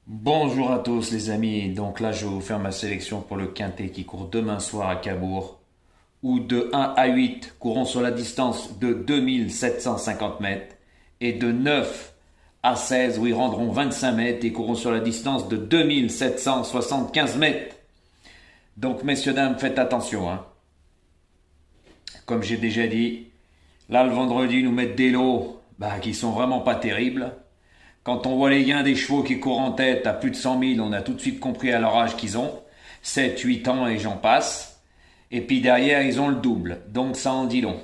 Bonjour à tous les amis, donc là je vais vous faire ma sélection pour le quintet qui court demain soir à Cabourg, où de 1 à 8 courront sur la distance de 2750 mètres et de 9 à 16 où ils rendront 25 mètres et courront sur la distance de 2775 mètres. Donc messieurs dames, faites attention, hein. Comme j'ai déjà dit, là le vendredi nous mettent des lots qui sont vraiment pas terribles. Quand on voit les gains des chevaux qui courent en tête à plus de 100 000, on a tout de suite compris à leur âge qu'ils ont. 7, 8 ans et j'en passe. Et puis derrière, ils ont le double. Donc ça en dit long.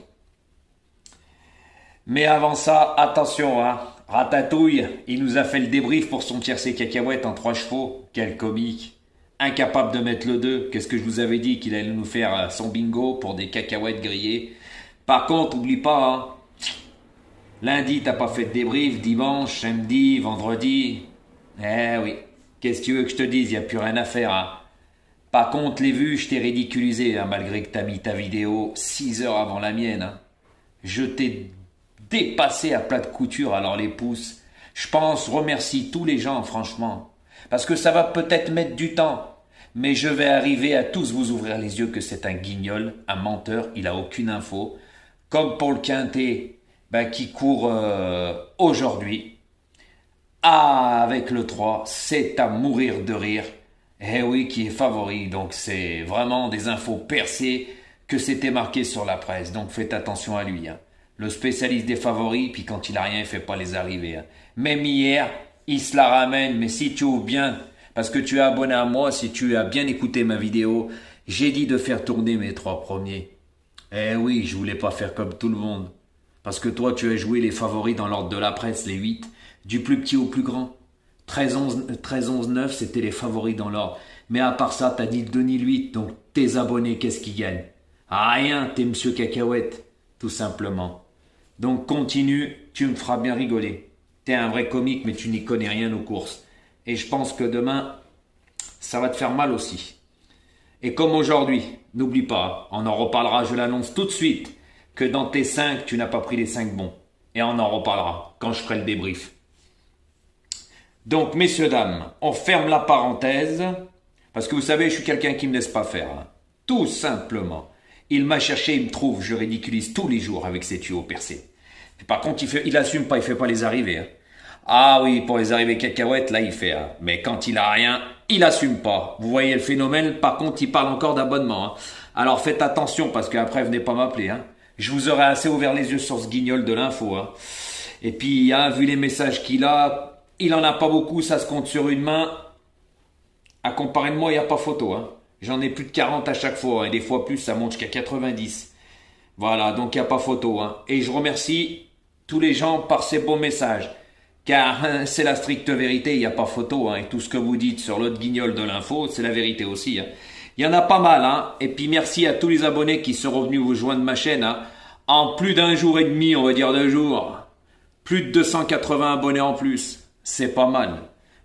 Mais avant ça, attention, hein. Ratatouille, il nous a fait le débrief pour son tiercé cacahuète en 3 chevaux. Quel comique. Incapable de mettre le 2. Qu'est-ce que je vous avais dit qu'il allait nous faire son bingo pour des cacahuètes grillées. Par contre, oublie pas, hein. Lundi, t'as pas fait de débrief, dimanche, samedi, vendredi. Eh oui, qu'est-ce que tu veux que je te dise, y a plus rien à faire, hein. Par contre, les vues, je t'ai ridiculisé, hein, malgré que t'as mis ta vidéo 6 heures avant la mienne, hein. Je t'ai dépassé à plat de couture, alors les pouces. Je pense, remercie tous les gens, franchement. Parce que ça va peut-être mettre du temps. Mais je vais arriver à tous vous ouvrir les yeux que c'est un guignol, un menteur, il a aucune info. Comme pour le quintet, qui court aujourd'hui. Avec le 3, c'est à mourir de rire. Eh oui, qui est favori. Donc c'est vraiment des infos percées que c'était marqué sur la presse. Donc faites attention à lui, hein. Le spécialiste des favoris, puis quand il a rien, il fait pas les arrivées, hein. Même hier, il se la ramène. Mais si tu ouvres bien, parce que tu es abonné à moi, si tu as bien écouté ma vidéo, j'ai dit de faire tourner mes 3 premiers. Eh oui, je voulais pas faire comme tout le monde. Parce que toi, tu as joué les favoris dans l'ordre de la presse, les 8, du plus petit au plus grand. 13, 11, 9, c'était les favoris dans l'ordre. Mais à part ça, t'as ni le 2 ni le 8, donc tes abonnés, qu'est-ce qu'ils gagnent? Ah, rien, t'es Monsieur Cacahuète, tout simplement. Donc continue, tu me feras bien rigoler. T'es un vrai comique, mais tu n'y connais rien aux courses. Et je pense que demain, ça va te faire mal aussi. Et comme aujourd'hui, n'oublie pas, on en reparlera, je l'annonce tout de suite, que dans tes 5, tu n'as pas pris les 5 bons. Et on en reparlera quand je ferai le débrief. Donc, messieurs, dames, on ferme la parenthèse, parce que vous savez, je suis quelqu'un qui ne me laisse pas faire, hein. Tout simplement. Il m'a cherché, il me trouve, je ridiculise tous les jours avec ses tuyaux percés. Puis par contre, il assume pas, il fait pas les arrivées, hein. Ah oui, pour les arrivées cacahuètes, là, il fait, hein. Mais quand il a rien, il assume pas. Vous voyez le phénomène, par contre, il parle encore d'abonnement, hein. Alors faites attention, parce qu'après, venez pas m'appeler, hein. Je vous aurais assez ouvert les yeux sur ce guignol de l'info, hein. Et puis, hein, vu les messages qu'il a, il en a pas beaucoup, ça se compte sur une main. À comparer de moi, il n'y a pas photo, hein. J'en ai plus de 40 à chaque fois, hein, et des fois plus, ça monte jusqu'à 90. Voilà, donc il n'y a pas photo, hein. Et je remercie tous les gens par ces beaux messages. Car hein, c'est la stricte vérité, il n'y a pas photo, hein. Et tout ce que vous dites sur l'autre guignol de l'info, c'est la vérité aussi, hein. Il y en a pas mal, hein. Et puis merci à tous les abonnés qui sont revenus vous joindre ma chaîne, hein. En plus d'un jour et demi, on va dire 2 jours. Plus de 280 abonnés en plus. C'est pas mal.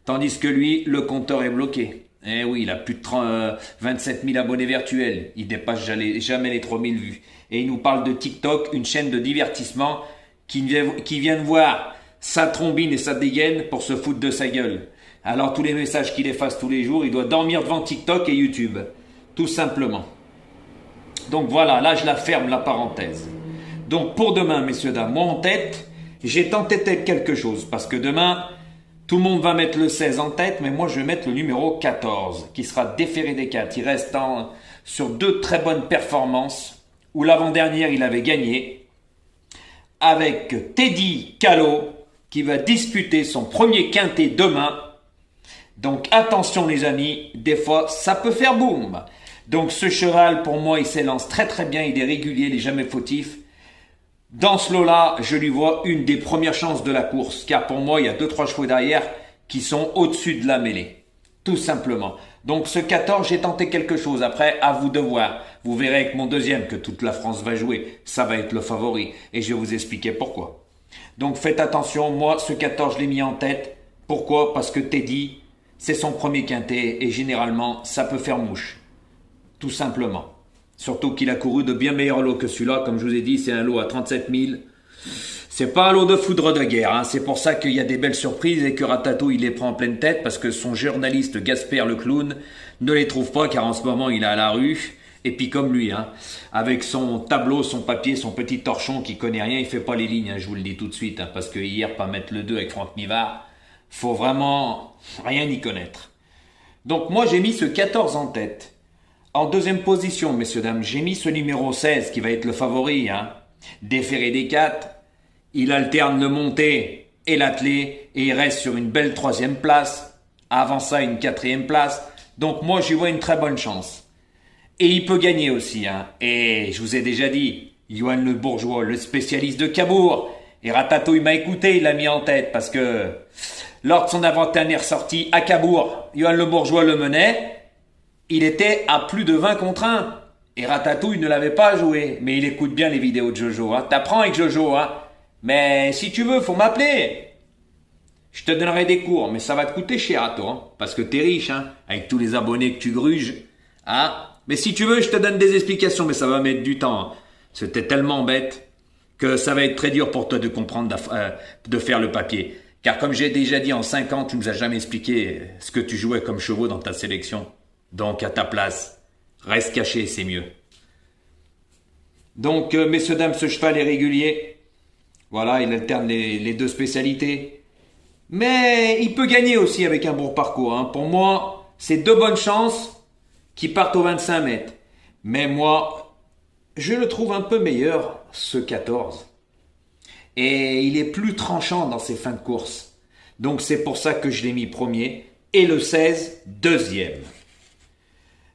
Tandis que lui, le compteur est bloqué. Eh oui, il a plus de 27 000 abonnés virtuels. Il dépasse jamais les 3 000 vues. Et il nous parle de TikTok, une chaîne de divertissement qui vient de voir sa trombine et sa dégaine pour se foutre de sa gueule. Alors tous les messages qu'il efface tous les jours, il doit dormir devant TikTok et YouTube. Tout simplement. Donc voilà, là je la ferme la parenthèse. Donc pour demain, messieurs, dames, moi en tête, j'ai tenté quelque chose. Parce que demain, tout le monde va mettre le 16 en tête, mais moi je vais mettre le numéro 14, qui sera déféré des 4. Il reste sur 2 très bonnes performances, où l'avant-dernière il avait gagné, avec Teddy Callot, qui va disputer son premier quintet demain. Donc attention les amis, des fois ça peut faire boum. Donc ce cheval pour moi il s'élance très très bien, il est régulier, il est jamais fautif. Dans ce lot-là, je lui vois une des premières chances de la course, car pour moi, il y a 2-3 chevaux derrière qui sont au-dessus de la mêlée. Tout simplement. Donc ce 14, j'ai tenté quelque chose. Après, à vous de voir. Vous verrez avec mon deuxième que toute la France va jouer. Ça va être le favori. Et je vais vous expliquer pourquoi. Donc faites attention, moi, ce 14, je l'ai mis en tête. Pourquoi? Parce que Teddy, c'est son premier quintet et généralement, ça peut faire mouche. Tout simplement. Surtout qu'il a couru de bien meilleurs lots que celui-là. Comme je vous ai dit, c'est un lot à 37 000. C'est pas un lot de foudre de guerre, hein. C'est pour ça qu'il y a des belles surprises et que Ratatouille il les prend en pleine tête parce que son journaliste Gasper le clown ne les trouve pas car en ce moment il est à la rue. Et puis comme lui, hein, avec son tableau, son papier, son petit torchon qui connaît rien, il fait pas les lignes, hein, je vous le dis tout de suite, hein, parce que hier, pas mettre le 2 avec Franck Nivard, faut vraiment rien y connaître. Donc moi j'ai mis ce 14 en tête. En deuxième position, messieurs, dames, j'ai mis ce numéro 16 qui va être le favori, hein, déféré des 4. Il alterne le monté et l'attelé et il reste sur une belle troisième place. Avant ça, une quatrième place. Donc moi j'y vois une très bonne chance. Et il peut gagner aussi, hein. Et je vous ai déjà dit, Johan Le Bourgeois, le spécialiste de Cabourg. Et Ratatouille m'a écouté, il l'a mis en tête parce que lors de son avant-dernière sortie à Cabourg, Johan Le Bourgeois le menait. Il était à plus de 20 contre 1. Et Ratatouille ne l'avait pas joué. Mais il écoute bien les vidéos de Jojo, hein. T'apprends avec Jojo, hein. Mais si tu veux, faut m'appeler. Je te donnerai des cours, mais ça va te coûter cher à toi, hein, parce que t'es riche, hein, avec tous les abonnés que tu gruges, hein. Mais si tu veux, je te donne des explications, mais ça va mettre du temps, hein. C'était tellement bête que ça va être très dur pour toi de comprendre, de faire le papier. Car comme j'ai déjà dit, en 5 ans, tu ne nous as jamais expliqué ce que tu jouais comme chevaux dans ta sélection. Donc, à ta place, reste caché, c'est mieux. Donc, messieurs, dames, ce cheval est régulier. Voilà, il alterne les deux spécialités. Mais il peut gagner aussi avec un bon parcours, hein. Pour moi, c'est 2 bonnes chances qui partent aux 25 mètres. Mais moi, je le trouve un peu meilleur, ce 14. Et il est plus tranchant dans ses fins de course. Donc c'est pour ça que je l'ai mis premier. Et le 16, deuxième.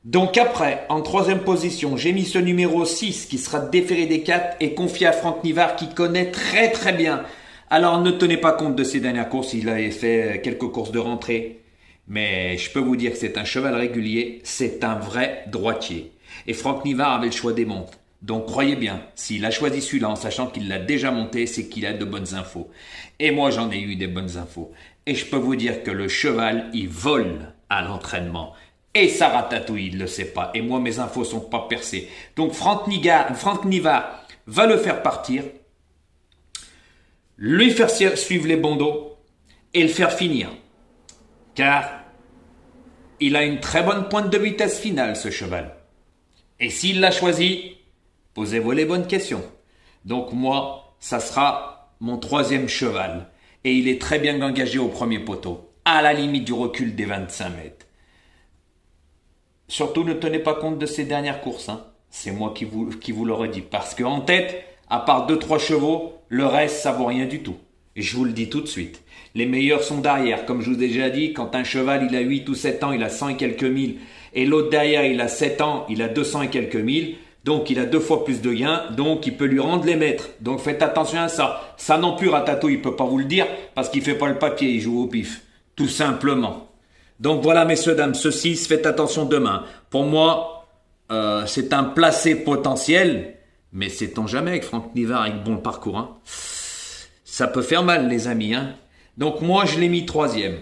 Donc après, en troisième position, j'ai mis ce numéro 6 qui sera déféré des 4 et confié à Franck Nivard qui connaît très très bien. Alors ne tenez pas compte de ses dernières courses, il avait fait quelques courses de rentrée. Mais je peux vous dire que c'est un cheval régulier, c'est un vrai droitier. Et Franck Nivard avait le choix des montes. Donc croyez bien, s'il a choisi celui-là en sachant qu'il l'a déjà monté, c'est qu'il a de bonnes infos. Et moi j'en ai eu des bonnes infos. Et je peux vous dire que le cheval, il vole à l'entraînement. Et ça Ratatouille, il ne le sait pas. Et moi mes infos sont pas percées. Donc Franck Nivard va le faire partir, lui faire suivre les bandeaux et le faire finir. Car il a une très bonne pointe de vitesse finale, ce cheval. Et s'il l'a choisi, posez-vous les bonnes questions. Donc moi, ça sera mon troisième cheval. Et il est très bien engagé au premier poteau, à la limite du recul des 25 mètres. Surtout, ne tenez pas compte de ces dernières courses, hein. C'est moi qui vous le redis. Parce qu'en tête, à part 2-3 chevaux, le reste, ça vaut rien du tout. Et je vous le dis tout de suite. Les meilleurs sont derrière. Comme je vous ai déjà dit, quand un cheval il a 8 ou 7 ans, il a 100 et quelques mille. Et l'autre derrière, il a 7 ans, il a 200 et quelques mille. Donc il a 2 fois plus de gains. Donc il peut lui rendre les mètres. Donc faites attention à ça. Ça non plus, Ratatouille, il peut pas vous le dire parce qu'il fait pas le papier, il joue au pif. Tout simplement. Donc voilà, messieurs, dames, ce 6, faites attention demain. Pour moi, c'est un placé potentiel. Mais sait-on jamais avec Franck Nivard avec bon parcours, hein. Ça peut faire mal, les amis, hein. Donc moi, je l'ai mis troisième.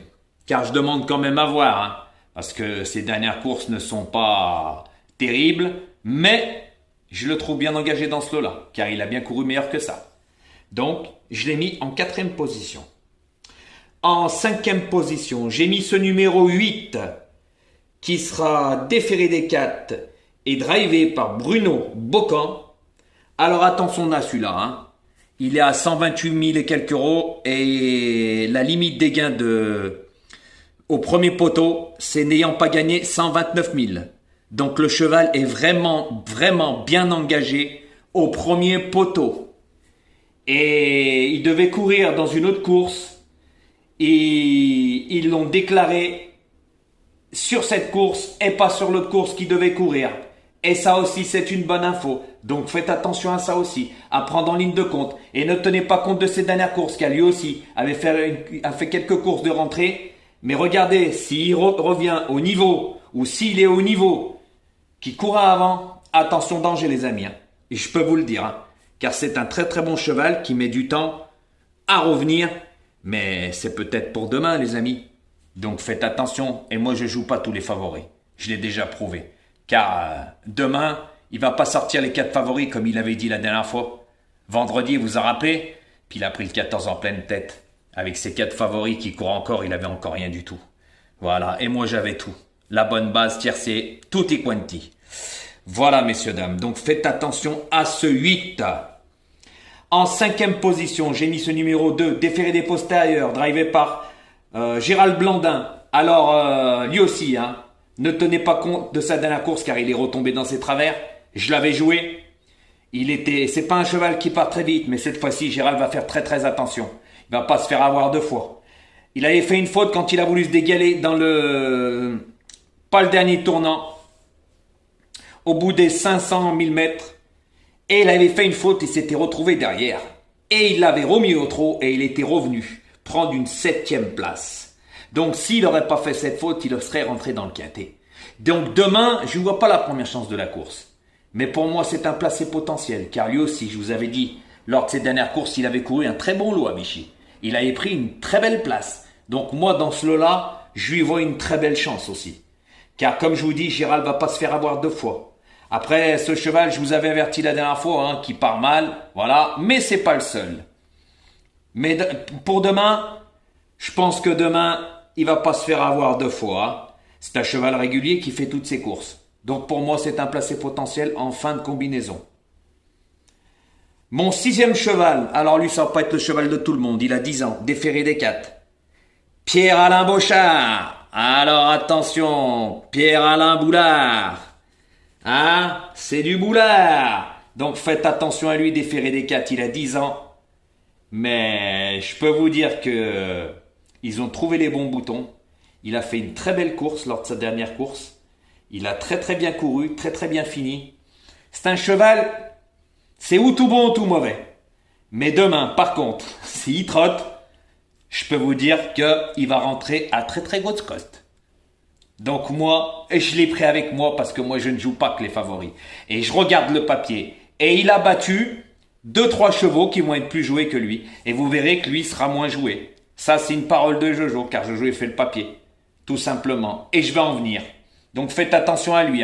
Car je demande quand même à voir, hein. Parce que ces dernières courses ne sont pas terribles. Mais je le trouve bien engagé dans ce lot-là. Car il a bien couru meilleur que ça. Donc, je l'ai mis en 4e position. En 5e position, j'ai mis ce numéro 8 qui sera déféré des 4 et drivé par Bruno Bocan. Alors attention à celui-là, hein. Il est à 128 000 et quelques euros et la limite des gains au premier poteau, c'est n'ayant pas gagné 129 000. Donc le cheval est vraiment, vraiment bien engagé au premier poteau. Et il devait courir dans une autre course et ils l'ont déclaré sur cette course et pas sur l'autre course qu'il devait courir. Et ça aussi, c'est une bonne info. Donc faites attention à ça aussi, à prendre en ligne de compte. Et ne tenez pas compte de ces dernières courses, car lui aussi a fait quelques courses de rentrée. Mais regardez, s'il revient au niveau, ou s'il est au niveau qui courait avant, attention, danger les amis, hein. Et je peux vous le dire, hein, car c'est un très très bon cheval qui met du temps à revenir. Mais c'est peut-être pour demain, les amis. Donc faites attention, et moi je joue pas tous les favoris. Je l'ai déjà prouvé. Car demain, il va pas sortir les 4 favoris comme il avait dit la dernière fois. Vendredi, vous vous en rappelez, Puis il a pris le 14 en pleine tête. Avec ses 4 favoris qui courent encore, il avait encore rien du tout. Voilà, et moi j'avais tout. La bonne base, tiercé, tutti quanti. Voilà, messieurs, dames. Donc faites attention à ce 8. En 5e position, j'ai mis ce numéro 2, déféré des postérieurs, drivé par Gérald Blandin. Alors, lui aussi, ne tenez pas compte de sa dernière course car il est retombé dans ses travers. Je l'avais joué. C'est pas un cheval qui part très vite, mais cette fois-ci, Gérald va faire très très attention. Il va pas se faire avoir 2 fois. Il avait fait une faute quand il a voulu se dégaler dans pas le dernier tournant, au bout des 500 000 mètres. Et il avait fait une faute, il s'était retrouvé derrière. Et il l'avait remis au trot et il était revenu prendre une 7e place. Donc s'il n'aurait pas fait cette faute, il serait rentré dans le quintet. Donc demain, je ne vois pas la première chance de la course. Mais pour moi, c'est un placé potentiel. Car lui aussi, je vous avais dit, lors de ses dernières courses, il avait couru un très bon lot à Vichy. Il avait pris une très belle place. Donc moi, dans ce lot-là, je lui vois une très belle chance aussi. Car comme je vous dis, Gérald va pas se faire avoir 2 fois. Après, ce cheval, je vous avais averti la dernière fois, qui part mal, voilà, mais c'est pas le seul. Mais pour demain, je pense que demain, il va pas se faire avoir 2 fois. C'est un cheval régulier qui fait toutes ses courses. Donc pour moi, c'est un placé potentiel en fin de combinaison. Mon 6e cheval, alors lui, ça va pas être le cheval de tout le monde, il a 10 ans, déféré des 4. Pierre-Alain Beauchard. Alors attention, Pierre-Alain Boulard. C'est du boulard. Donc faites attention à lui, déféré des 4, il a 10 ans. Mais je peux vous dire que ils ont trouvé les bons boutons. Il a fait une très belle course lors de sa dernière course. Il a très très bien couru, très très bien fini. C'est un cheval, c'est ou tout bon ou tout mauvais. Mais demain, par contre, s'il trotte, je peux vous dire qu'il va rentrer à très très grosse coste. Donc moi, je l'ai pris avec moi parce que moi je ne joue pas que les favoris. Et je regarde le papier. Et il a battu 2-3 chevaux qui vont être plus joués que lui. Et vous verrez que lui sera moins joué. Ça c'est une parole de Jojo car Jojo a fait le papier. Tout simplement. Et je vais en venir. Donc faites attention à lui.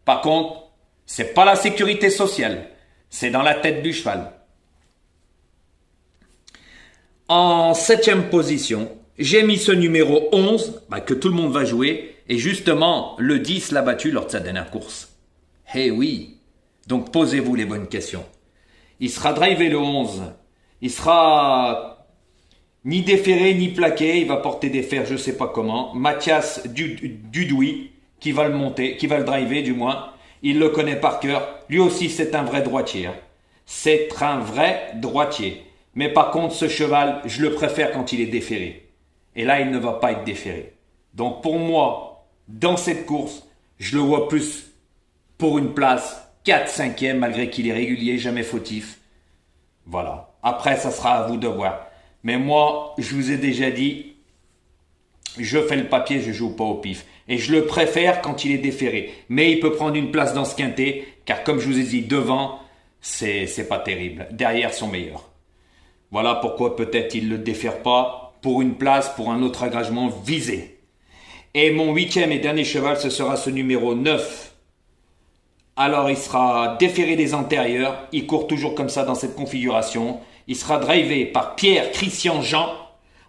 Par contre, c'est pas la sécurité sociale. C'est dans la tête du cheval. En 7e position, j'ai mis ce numéro 11 que tout le monde va jouer. Et justement, le 10 l'a battu lors de sa dernière course. Eh oui. Donc posez-vous les bonnes questions. Il sera drivé le 11. Il sera ni déféré ni plaqué. Il va porter des fers, je ne sais pas comment. Mathias Dudouis qui va le monter, qui va le driver du moins. Il le connaît par cœur. Lui aussi, c'est un vrai droitier. C'est un vrai droitier. Mais par contre, ce cheval, je le préfère quand il est déféré. Et là, il ne va pas être déféré. Donc pour moi, dans cette course, je le vois plus pour une place 4-5e, malgré qu'il est régulier, jamais fautif. Voilà. Après, ça sera à vous de voir. Mais moi, je vous ai déjà dit, je fais le papier, je joue pas au pif. Et je le préfère quand il est déféré. Mais il peut prendre une place dans ce quintet, car comme je vous ai dit, devant, c'est pas terrible. Derrière, sont meilleurs. Voilà pourquoi peut-être il ne le défère pas pour une place, pour un autre engagement visé. Et mon 8e et dernier cheval, ce sera ce numéro 9. Alors il sera déféré des antérieurs. Il court toujours comme ça dans cette configuration. Il sera drivé par Pierre-Christian Jean.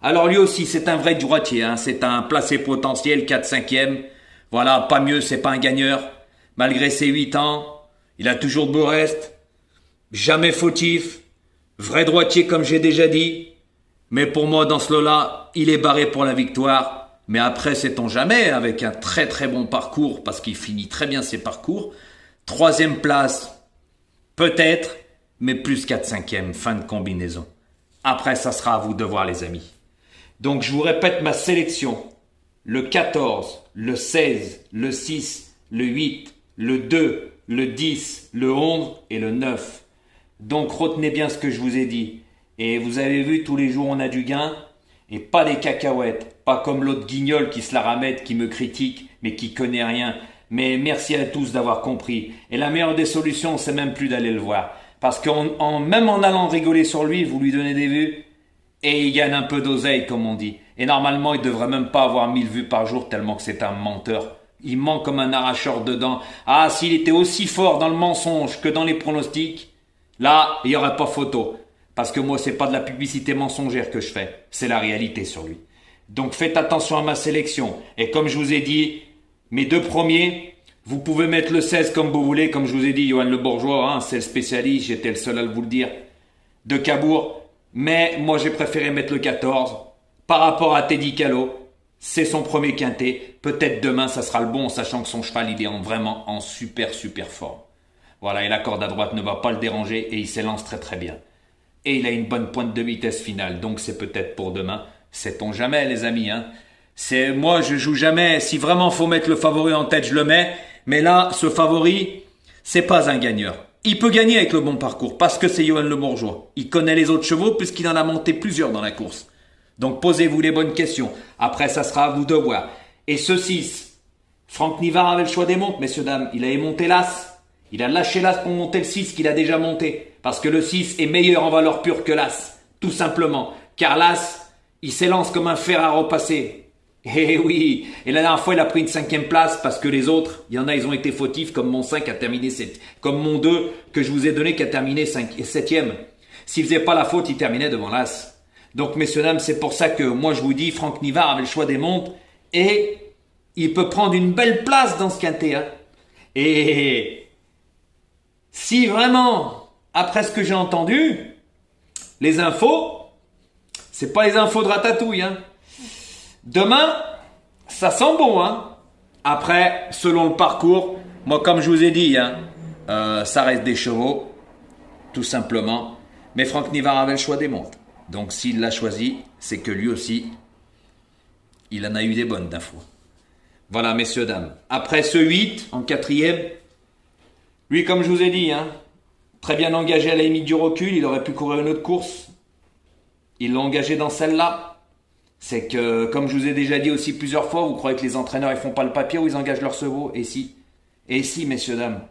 Alors lui aussi, c'est un vrai droitier. C'est un placé potentiel, 4-5e. Voilà, pas mieux, c'est pas un gagneur. Malgré ses 8 ans, il a toujours de beau reste. Jamais fautif. Vrai droitier comme j'ai déjà dit. Mais pour moi, dans ce lot-là, il est barré pour la victoire. Mais après, sait-on jamais, avec un très très bon parcours, parce qu'il finit très bien ses parcours. 3e place, peut-être, mais plus 4-5e, fin de combinaison. Après, ça sera à vous de voir, les amis. Donc, je vous répète ma sélection. Le 14, le 16, le 6, le 8, le 2, le 10, le 11 et le 9. Donc, retenez bien ce que je vous ai dit. Et vous avez vu, tous les jours, on a du gain. Et pas des cacahuètes, pas comme l'autre guignol qui se la ramette, qui me critique, mais qui connaît rien. Mais merci à tous d'avoir compris. Et la meilleure des solutions, c'est même plus d'aller le voir. Parce que même en allant rigoler sur lui, vous lui donnez des vues, et il gagne un peu d'oseille, comme on dit. Et normalement, il devrait même pas avoir 1000 vues par jour, tellement que c'est un menteur. Il ment comme un arracheur de dents. Ah, s'il était aussi fort dans le mensonge que dans les pronostics, là, il n'y aurait pas photo. Parce que moi, c'est pas de la publicité mensongère que je fais. C'est la réalité sur lui. Donc faites attention à ma sélection. Et comme je vous ai dit, mes 2 premiers, vous pouvez mettre le 16 comme vous voulez. Comme je vous ai dit, Johan Le Bourgeois, hein, c'est le spécialiste. J'étais le seul à vous le dire. De Cabourg. Mais moi, j'ai préféré mettre le 14. Par rapport à Teddy Callot, c'est son premier quintet. Peut-être demain, ça sera le bon, en sachant que son cheval, il est vraiment en super forme. Voilà, et la corde à droite ne va pas le déranger et il s'élance très très bien. Et il a une bonne pointe de vitesse finale, donc c'est peut-être pour demain. Sait-on jamais, les amis, hein. Moi, je joue jamais. Si vraiment faut mettre le favori en tête, je le mets. Mais là, ce favori, c'est pas un gagneur. Il peut gagner avec le bon parcours parce que c'est Johan Le Bourgeois. Il connaît les autres chevaux puisqu'il en a monté plusieurs dans la course. Donc posez-vous les bonnes questions. Après, ça sera à vous de voir. Et ce 6, Franck Nivard avait le choix des montes, messieurs, dames. Il avait monté l'As. Il a lâché l'As pour monter le 6 qu'il a déjà monté. Parce que le 6 est meilleur en valeur pure que l'As. Tout simplement. Car l'As, il s'élance comme un fer à repasser. Eh oui. Et la dernière fois, il a pris une 5e place parce que les autres, il y en a, ils ont été fautifs, comme mon 5 a terminé 7. Comme mon 2 que je vous ai donné qui a terminé 5 et 7e. S'il faisait pas la faute, il terminait devant l'As. Donc, messieurs, dames, c'est pour ça que moi, je vous dis, Franck Nivard avait le choix des montes et il peut prendre une belle place dans ce quintet. Hein. Et si vraiment, après ce que j'ai entendu, les infos, c'est pas les infos de Ratatouille. Hein. Demain, ça sent bon. Hein. Après, selon le parcours, moi, comme je vous ai dit, hein, ça reste des chevaux, tout simplement. Mais Franck Nivard avait le choix des montes. Donc s'il l'a choisi, c'est que lui aussi, il en a eu des bonnes d'infos. Voilà, messieurs, dames. Après ce 8, en 4e, lui, comme je vous ai dit, hein, très bien engagé à la limite du recul, il aurait pu courir une autre course. Il l'a engagé dans celle-là. C'est que, comme je vous ai déjà dit aussi plusieurs fois, vous croyez que les entraîneurs ils font pas le papier ou ils engagent leur chevaux? Et si, messieurs, dames.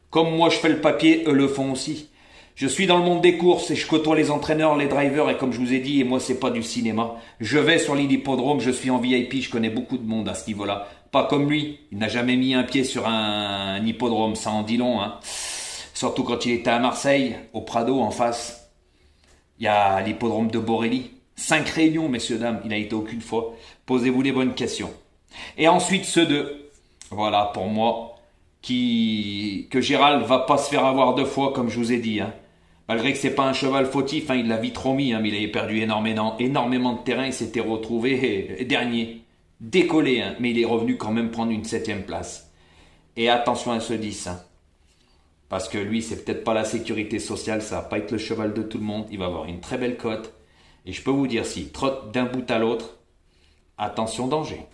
Comme moi je fais le papier, eux le font aussi. Je suis dans le monde des courses et je côtoie les entraîneurs, les drivers et comme je vous ai dit, et moi c'est pas du cinéma. Je vais sur l'hippodrome, je suis en VIP, je connais beaucoup de monde à ce niveau-là. Pas comme lui, il n'a jamais mis un pied sur un hippodrome, ça en dit long. Hein. Surtout quand il était à Marseille, au Prado en face. Il y a l'hippodrome de Borelli. 5 réunions, messieurs, dames, il n'a été aucune fois. Posez-vous les bonnes questions. Et ensuite, ceux deux. Voilà, pour moi, que Gérald va pas se faire avoir 2 fois, comme je vous ai dit. Hein. Malgré que c'est pas un cheval fautif, hein, il l'a vite remis, hein, mais il avait perdu énormément de terrain, il s'était retrouvé dernier, décollé, hein, mais il est revenu quand même prendre une 7e place. Et attention à ce 10, hein, parce que lui, c'est peut-être pas la sécurité sociale, ça va pas être le cheval de tout le monde, il va avoir une très belle cote. Et je peux vous dire, s'il trotte d'un bout à l'autre, attention danger.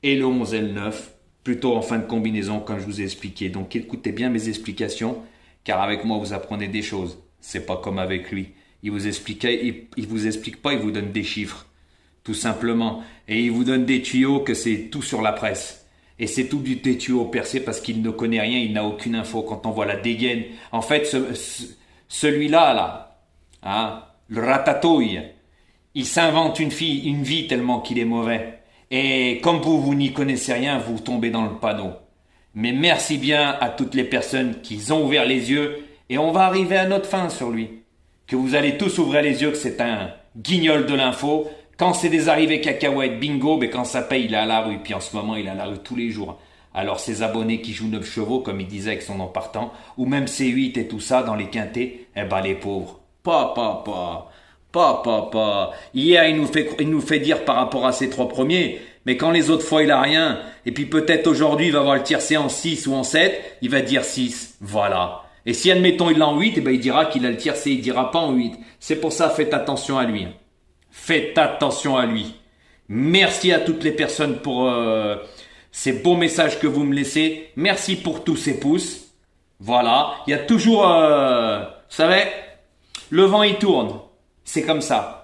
Et le 11 et le 9, plutôt en fin de combinaison, comme je vous ai expliqué. Donc écoutez bien mes explications, car avec moi, vous apprenez des choses. C'est pas comme avec lui. Il vous explique pas, il vous donne des chiffres. Tout simplement. Et il vous donne des tuyaux que c'est tout sur la presse. Et c'est tout des tuyaux percés parce qu'il ne connaît rien, il n'a aucune info. Quand on voit la dégaine. En fait, celui-là, là, hein, le Ratatouille, il s'invente une vie tellement qu'il est mauvais. Et comme vous n'y connaissez rien, vous tombez dans le panneau. Mais merci bien à toutes les personnes qui ont ouvert les yeux. Et on va arriver à notre fin sur lui. Que vous allez tous ouvrir les yeux que c'est un guignol de l'info. Quand c'est des arrivées cacahuètes, bingo, mais quand ça paye, il est à la rue. Puis en ce moment, il est à la rue tous les jours. Alors ces abonnés qui jouent 9 chevaux, comme il disait avec son nom partant, ou même C8 et tout ça dans les quintés, eh ben les pauvres. Pas. Hier, il nous fait dire par rapport à ses 3 premiers, mais quand les autres fois il a rien, et puis peut-être aujourd'hui il va avoir le tiercé en 6 ou en 7, il va dire 6, voilà. Et si admettons il l'a en 8, eh ben il dira qu'il a le tiercé, il dira pas en 8. C'est pour ça, faites attention à lui. Faites attention à lui. Merci à toutes les personnes pour ces beaux messages que vous me laissez. Merci pour tous ces pouces. Voilà, il y a toujours, vous savez, le vent il tourne. C'est comme ça.